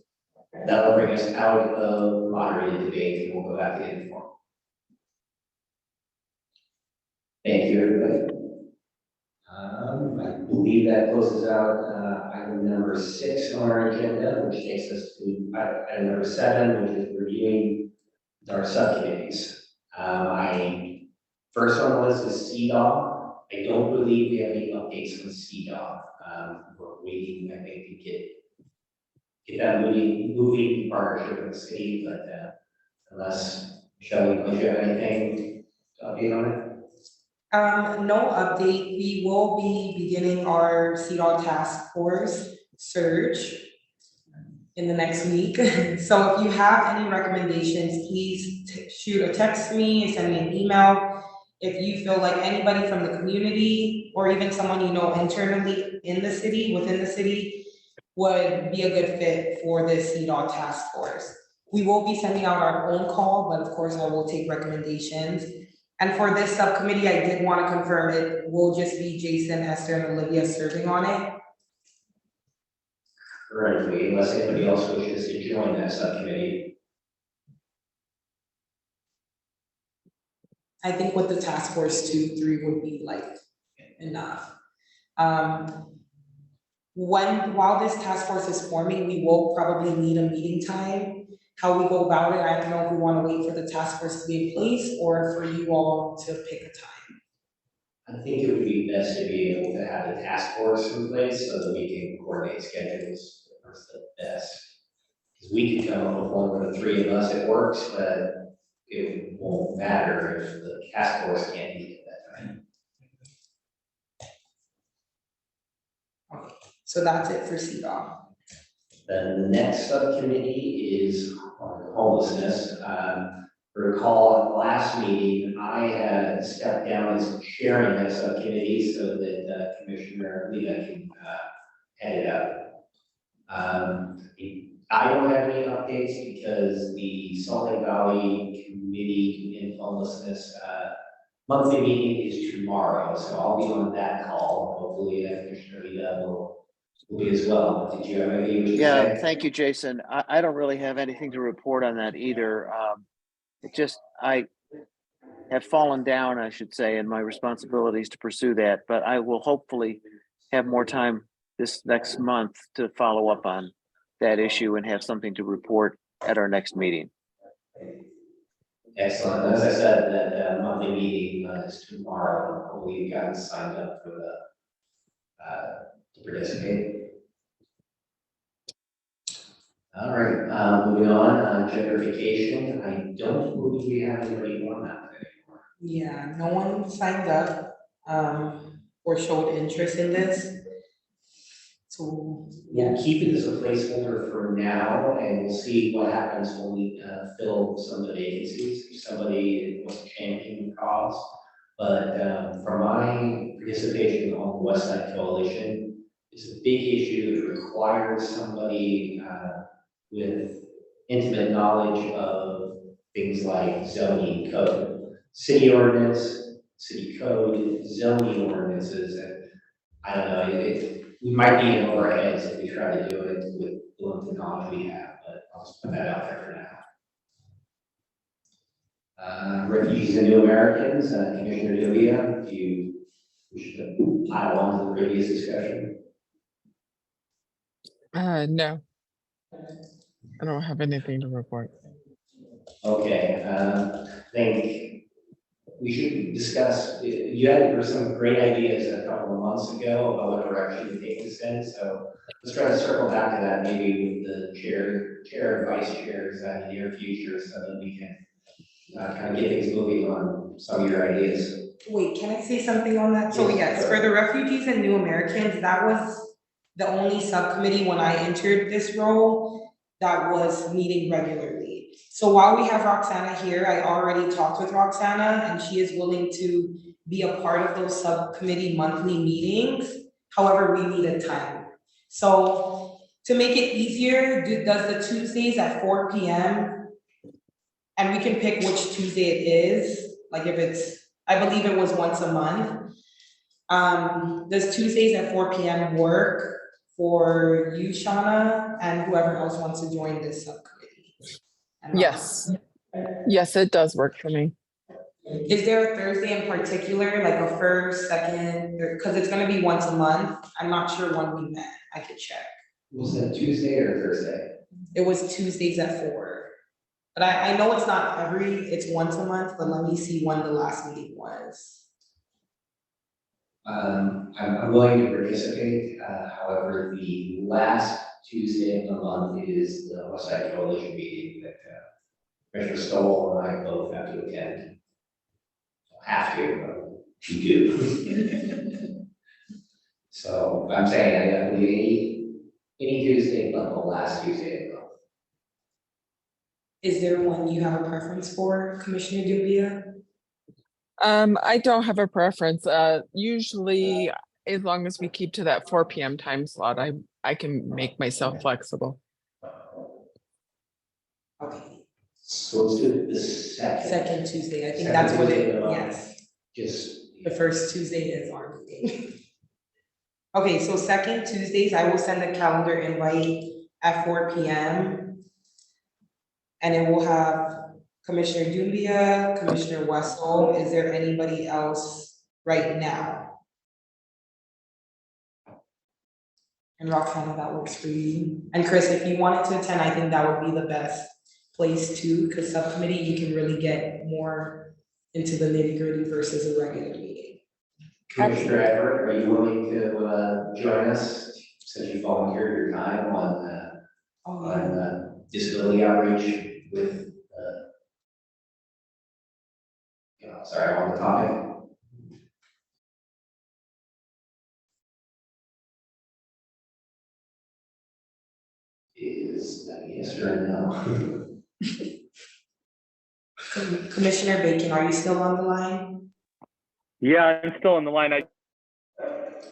That'll bring us out of moderated debate and we'll go back to informal. Thank you, everybody. I believe that closes out item number 6 on our agenda, which takes us to item number 7, which is reviewing our subcommittees. My first one was the CDOG. I don't believe we have any updates on CDOG. We're waiting, I think, to get that moving in partnership with the city, but unless, Michelle, you have anything to update on it? No update. We will be beginning our CDOG task force search in the next week. So if you have any recommendations, please shoot or text me, send me an email. If you feel like anybody from the community or even someone you know internally in the city, within the city, would be a good fit for this CDOT task force. We will be sending out our own call, but of course I will take recommendations. And for this subcommittee, I did want to confirm it will just be Jason, Esther, and Olivia serving on it. Currently, unless anybody else wishes to join that subcommittee. I think with the task force, 2-3 would be like enough. While this task force is forming, we will probably need a meeting time. How we go about it, I don't know if we want to wait for the task force to be in place or for you all to pick a time. I think it would be best to be able to have the task force in place so that we can coordinate schedules first the best. Because we can come up with one with the three of us, it works, but it won't matter if the task force can't meet at that time. So that's it for CDOT. The next subcommittee is on homelessness. Recall at the last meeting, I had stepped down as chairing that subcommittee so that Commissioner Leva can head it up. I don't have any updates because the Salt Lake Valley Committee to End Homelessness monthly meeting is tomorrow, so I'll be on that call. Hopefully, Commissioner Leva will be as well. Did you have anything to say? Yeah, thank you, Jason. I don't really have anything to report on that either. It just, I have fallen down, I should say, in my responsibilities to pursue that, but I will hopefully have more time this next month to follow up on that issue and have something to report at our next meeting. Excellent. As I said, that monthly meeting is tomorrow. We've gotten signed up for to participate. All right, moving on, gentrification. I don't believe we have anybody on that anymore. Yeah, no one signed up or showed interest in this. So, yeah. We'll keep it as a placeholder for now, and we'll see what happens when we fill some of the vacancies. If somebody wants to champion the cause. But from my participation on the West Side Coalition, it's a big issue that requires somebody with intimate knowledge of things like zoning code, city ordinance, city code, zoning ordinances, and I don't know, we might be in over our heads if we try to do it with the limited knowledge we have, but I'll just put that out there for now. Refugees and New Americans, Commissioner Novia, do you wish to pile on to the previous discussion? No. I don't have anything to report. Okay, I think we should discuss, there were some great ideas a couple of months ago about what direction to take this in, so let's try to circle back to that maybe with the chair and vice chairs in the near future so that we can kind of get things moving on some of your ideas. Wait, can I say something on that? So yes, for the refugees and new Americans, that was the only subcommittee when I entered this role that was meeting regularly. So while we have Roxana here, I already talked with Roxana and she is willing to be a part of those subcommittee monthly meetings. However, we need a time. So to make it easier, does the Tuesdays at 4 p.m. and we can pick which Tuesday it is, like if it's, I believe it was once a month. Does Tuesdays at 4 p.m. work for you, Shauna, and whoever else wants to join this subcommittee? Yes. Yes, it does work for me. Is there a Thursday in particular, like a first, second, because it's gonna be once a month? I'm not sure when we met, I could check. Was that Tuesday or Thursday? It was Tuesdays at 4. But I know it's not it's once a month, but let me see when the last meeting was. I'm willing to participate, however, the last Tuesday of the month is the West Side Coalition meeting that Commissioner Stoll and I both have to attend. Have to, but you do. So I'm saying I believe Any Tuesday but the last Tuesday of the month. Is there one you have a preference for, Commissioner Dubia? I don't have a preference. Usually, as long as we keep to that 4 p.m. time slot, I can make myself flexible. Okay, So let's do it the second. second Tuesday, I think Second that's what Tuesday of it, the month. yes, Just. the first Tuesday is our meeting. Okay, so second Tuesdays, I will send a calendar invite at 4 p.m. And it will have Commissioner Dumbia, Commissioner Wessel. Is there anybody else right now? And Roxana, that works for you. And Chris, if you wanted to attend, I think that would be the best place too, because subcommittee, you can really get more into the nitty-gritty versus a regular meeting. Commissioner Everett, are you willing to join us since you volunteered your time on disability outreach with sorry, on the topic? Is that a yes or a no? Commissioner Bacon, are you still on the line? Yeah, I'm still on the line. I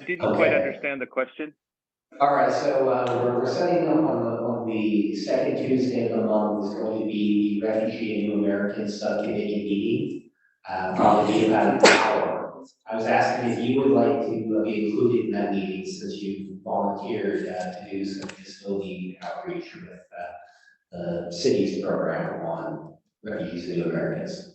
didn't quite Okay. understand the question. All right, so we're setting up on the second Tuesday of the month is going to be the Refugee and New American Subcommittee meeting. Probably be about an hour. I was asking if you would like to be included in that meeting since you volunteered to do some disability outreach with the city's program on refugees and New Americans.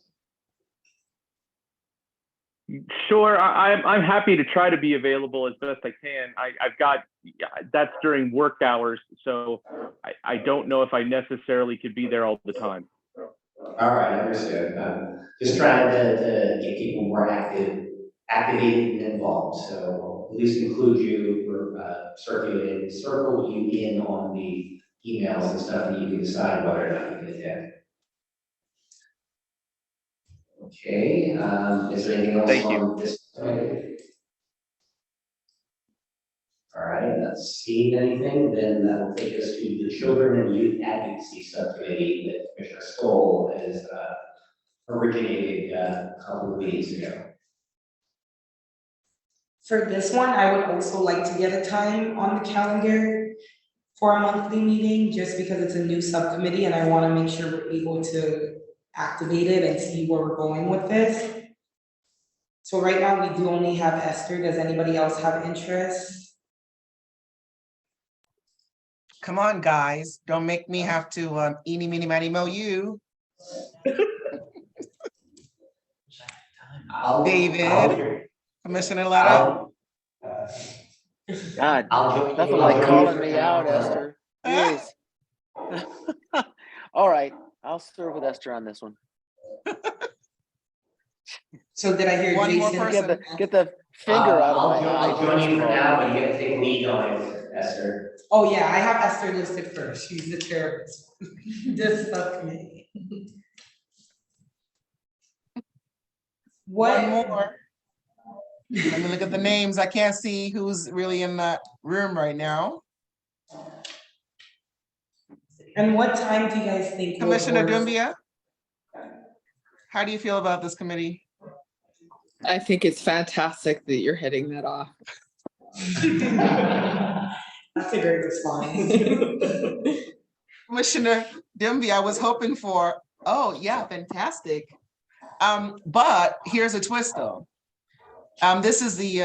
Sure, I'm happy to try to be available as best I can. I've got, that's during work hours, so I don't know if I necessarily could be there all the time. All right, understood. Just trying to get people more activated and involved. So at least include you or circle you in on the emails and stuff that you can decide whether or not you can attend. Okay, is there anything else Thank you. on this? All right, not seeing anything, then that will take us to the Children and Youth Advocacy Subcommittee that Commissioner Stoll has originated a couple of meetings ago. For this one, I would also like to get a time on the calendar for a monthly meeting, just because it's a new subcommittee and I want to make sure we're able to activate it and see where we're going with this. So right now, we do only have Esther. Does anybody else have interest? Come on, guys, don't make me have to eeny, meeny, miny, moe you. David, Commissioner Letta. God, I'll join nothing you. like I'll join calling you me for out, now. Esther. Jeez. All right, I'll serve with Esther on this one. So did I hear One more Jason? person. Get the finger out of my eye. I'll join you for now, but you have to take lead on it, Esther. Oh, yeah, I have Esther listed first. She's the chair of this one, this subcommittee. One more. Let me look at the names. I can't see who's really in that room right now. And what time do you guys think? would Commissioner work? Dumbia? How do you feel about this committee? I think it's fantastic that you're heading that off. That's a great response. Commissioner Dumbia, I was hoping for, oh yeah, fantastic. But here's a twist though. This is the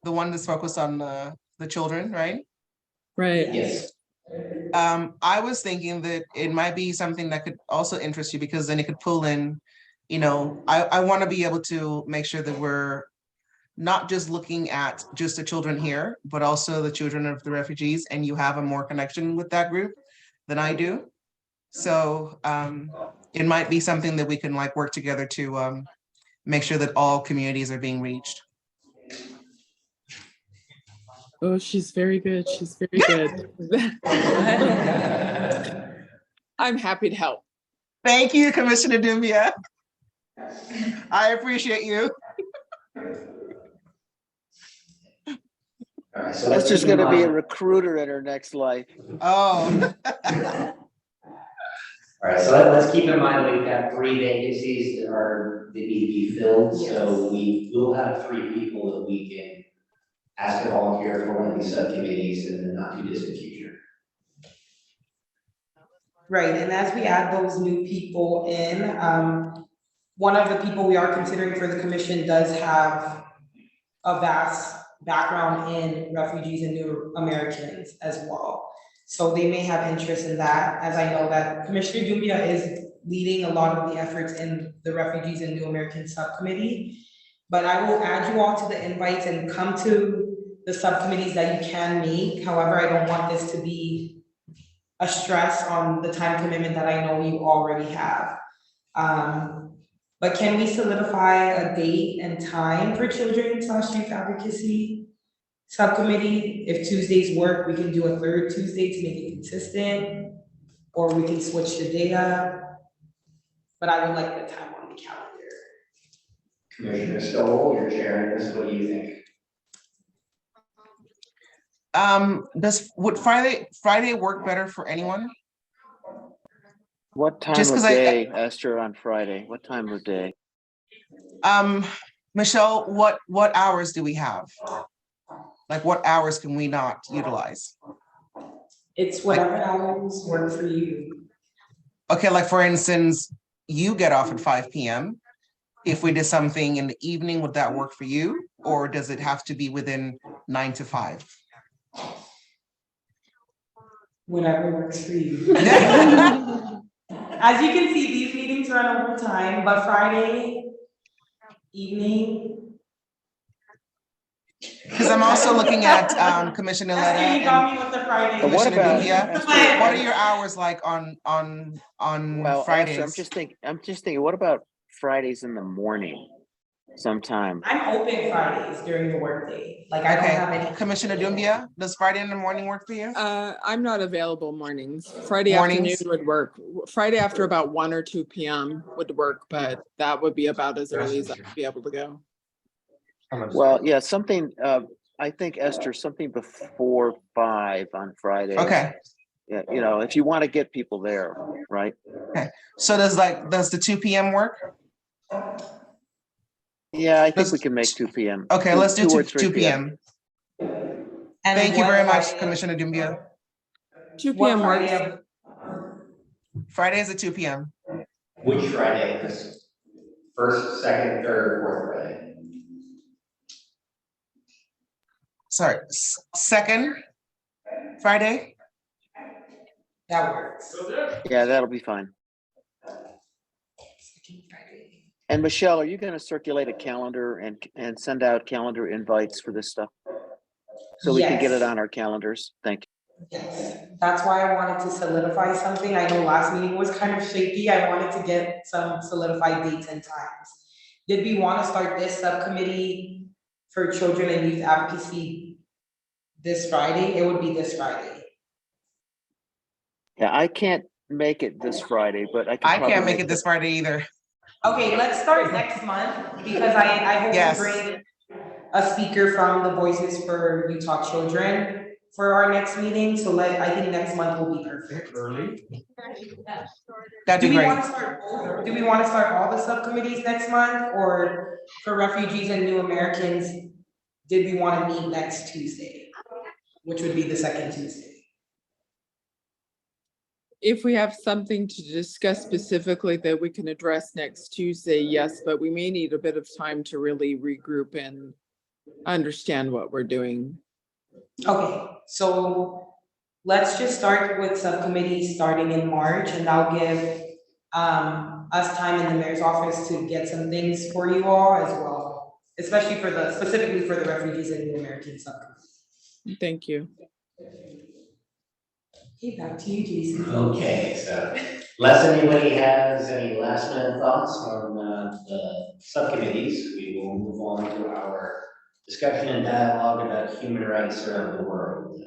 one that's focused on the children, right? Right. Yes. I was thinking that it might be something that could also interest you because then it could pull in, you know, I want to be able to make sure that we're not just looking at just the children here, but also the children of the refugees, and you have a more connection with that group than I do. So it might be something that we can like work together to make sure that all communities are being reached. Oh, she's very good. She's very good. I'm happy to help. Thank you, Commissioner Dumbia. I appreciate you. All right, right, so let's Esther's keep in gonna be a mind. recruiter in her next life. Oh, All right, so let's keep in mind that we've got 3 vacancies that need to be filled, so we will have 3 people that we can ask to volunteer for one of these subcommittees in the not too distant future. Right, and as we add those new people in, one of the people we are considering for the commission does have a vast background in refugees and new Americans as well. So they may have interest in that, as I know that Commissioner Dumbia is leading a lot of the efforts in the Refugees and New Americans Subcommittee. But I will add you all to the invites and come to the subcommittees that you can make. However, I don't want this to be a stress on the time commitment that I know you already have. But can we solidify a date and time for children/youth advocacy subcommittee? If Tuesdays work, we can do a third Tuesday to make it consistent, or we can switch the day up. But I would like the time on the calendar. Commissioner Stoll, you're chairing this, what do you think? would Friday work better for anyone? What time Just of 'cause I- day, Esther, on Friday? What time of day? Michelle, what hours do we have? Like what hours can we not utilize? It's whatever hours work for you. Okay, like for instance, you get off at 5 PM. If we did something in the evening, would that work for you? Or does it have to be within 9 to 5? Whatever works for you. As you can see, these meetings run over time, but Friday evening. Because I'm also looking at Commissioner Letta Esther, you and got me with the Friday. But what Commissioner about- Dumbia. What are your hours like on Well, Fridays? Esther, I'm just thinking, what about Fridays in the morning sometime? I'm open Fridays during the workday, like I don't have Okay, any. Commissioner Dumbia, does Friday in the morning work for you? I'm not available mornings. Friday Mornings? afternoon would work. Friday after about 1 or 2 PM would work, but that would be about as early as I'd be able to go. Well, yeah, something, I think, Esther, something before 5 on Friday. Okay, Yeah, you know, if you want to get people there, right? so does the 2 PM work? Yeah, I think Let's- we can make 2 PM. Okay, let's do 2 or 3 PM. And Thank you what very much, Friday- Commissioner Dumbia. 2 what PM works. Friday- Friday is at 2 PM. Which Friday? This first, second, third, fourth Friday? Sorry, second Friday? That works. Yeah, that'll be fine. And Michelle, are you going to circulate a calendar and send out calendar invites for this stuff? So we can get it Yes. on our calendars? Thank you. Yes, that's why I wanted to solidify something. I know last meeting was kind of shaky. I wanted to get some solidified dates and times. Did we want to start this subcommittee for children and youth advocacy this Friday? It would be this Friday. Yeah, I can't make it this Friday, but I can I probably can't make it this Friday either. Okay, let's start next month because I hope Yes. to bring a speaker from the Voices for Utah Children for our next meeting. So I think next month will be perfect. That'd Do be we want great. to start both? Do we want to start all the subcommittees next month, or for refugees and new Americans, did we want to meet next Tuesday? Which would be the second Tuesday. If we have something to discuss specifically that we can address next Tuesday, yes, but we may need a bit of time to really regroup and understand what we're doing. Okay, so let's just start with subcommittees starting in March, and that'll give us time in the mayor's office to get some things for you all as well, especially specifically for the refugees and new American subcommittee. Thank you. Okay, back to you, Jason. Okay, so unless anybody has any last minute thoughts on the subcommittees, we will move on to our discussion and dialogue about human rights around the world.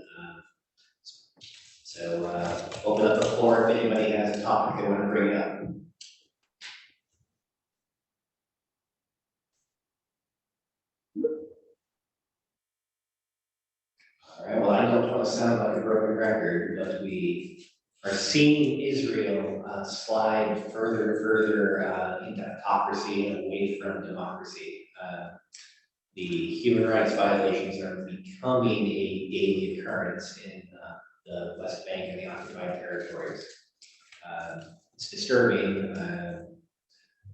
So open up the floor if anybody has a topic they want to bring up. sound like a broken record, but we are seeing Israel slide further and further into autocracy and away from democracy. The human rights violations are becoming a daily occurrence in the West Bank and the occupied territories. It's disturbing.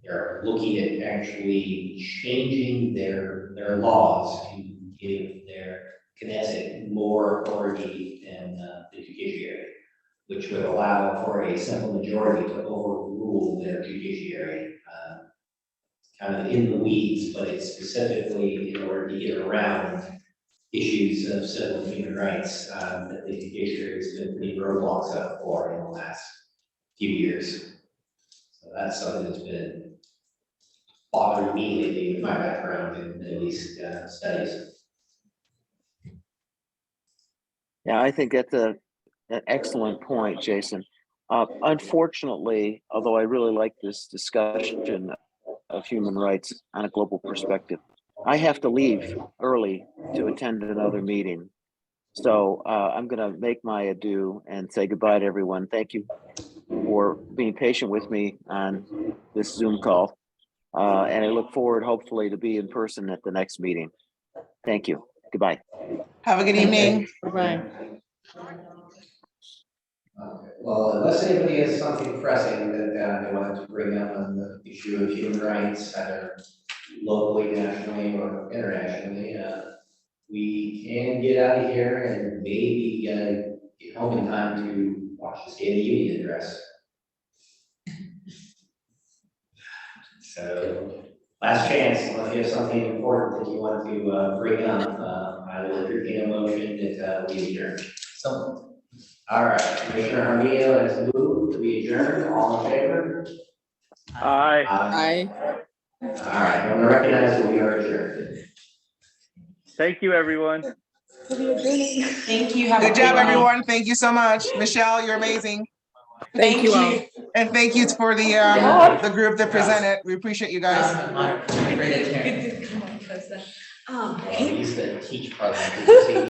They're looking at actually changing their laws to give their Knesset more authority than the judiciary, which would allow for a simple majority to overrule their judiciary. Kind of in the weeds, but it's specifically in order to get around issues of civil and human rights that the judiciary has been putting roadblocks up for in the last few years. So that's something that's been bothering me lately with my background in Middle East studies. Yeah, I think that's an excellent point, Jason. Unfortunately, although I really like this discussion of human rights on a global perspective, I have to leave early to attend another meeting. So I'm going to make my adieu and say goodbye to everyone. Thank you for being patient with me on this Zoom call. And I look forward, hopefully, to be in person at the next meeting. Thank you. Goodbye. Have a good evening. Bye-bye. Okay, well, unless anybody has something pressing that they wanted to bring up on the issue of human rights, either locally, nationally, or internationally, we can get out of here and maybe get home in time to watch the State of the Union address. So, last chance, unless you have something important that you want to bring up, I will entertain a motion that we adjourn. So, All right, Commissioner Armijo has moved, we adjourn, all in favor? Aye. Bye. All right, I'm gonna recognize that we are adjourned. Thank you, everyone. Thank you. Have a Good job, great night. everyone. Thank you so much. Michelle, you're amazing. Thank you all. And thank you for the group that presented. We appreciate you guys. great adjournment. Good to come on, Krista. Well, I used to teach part of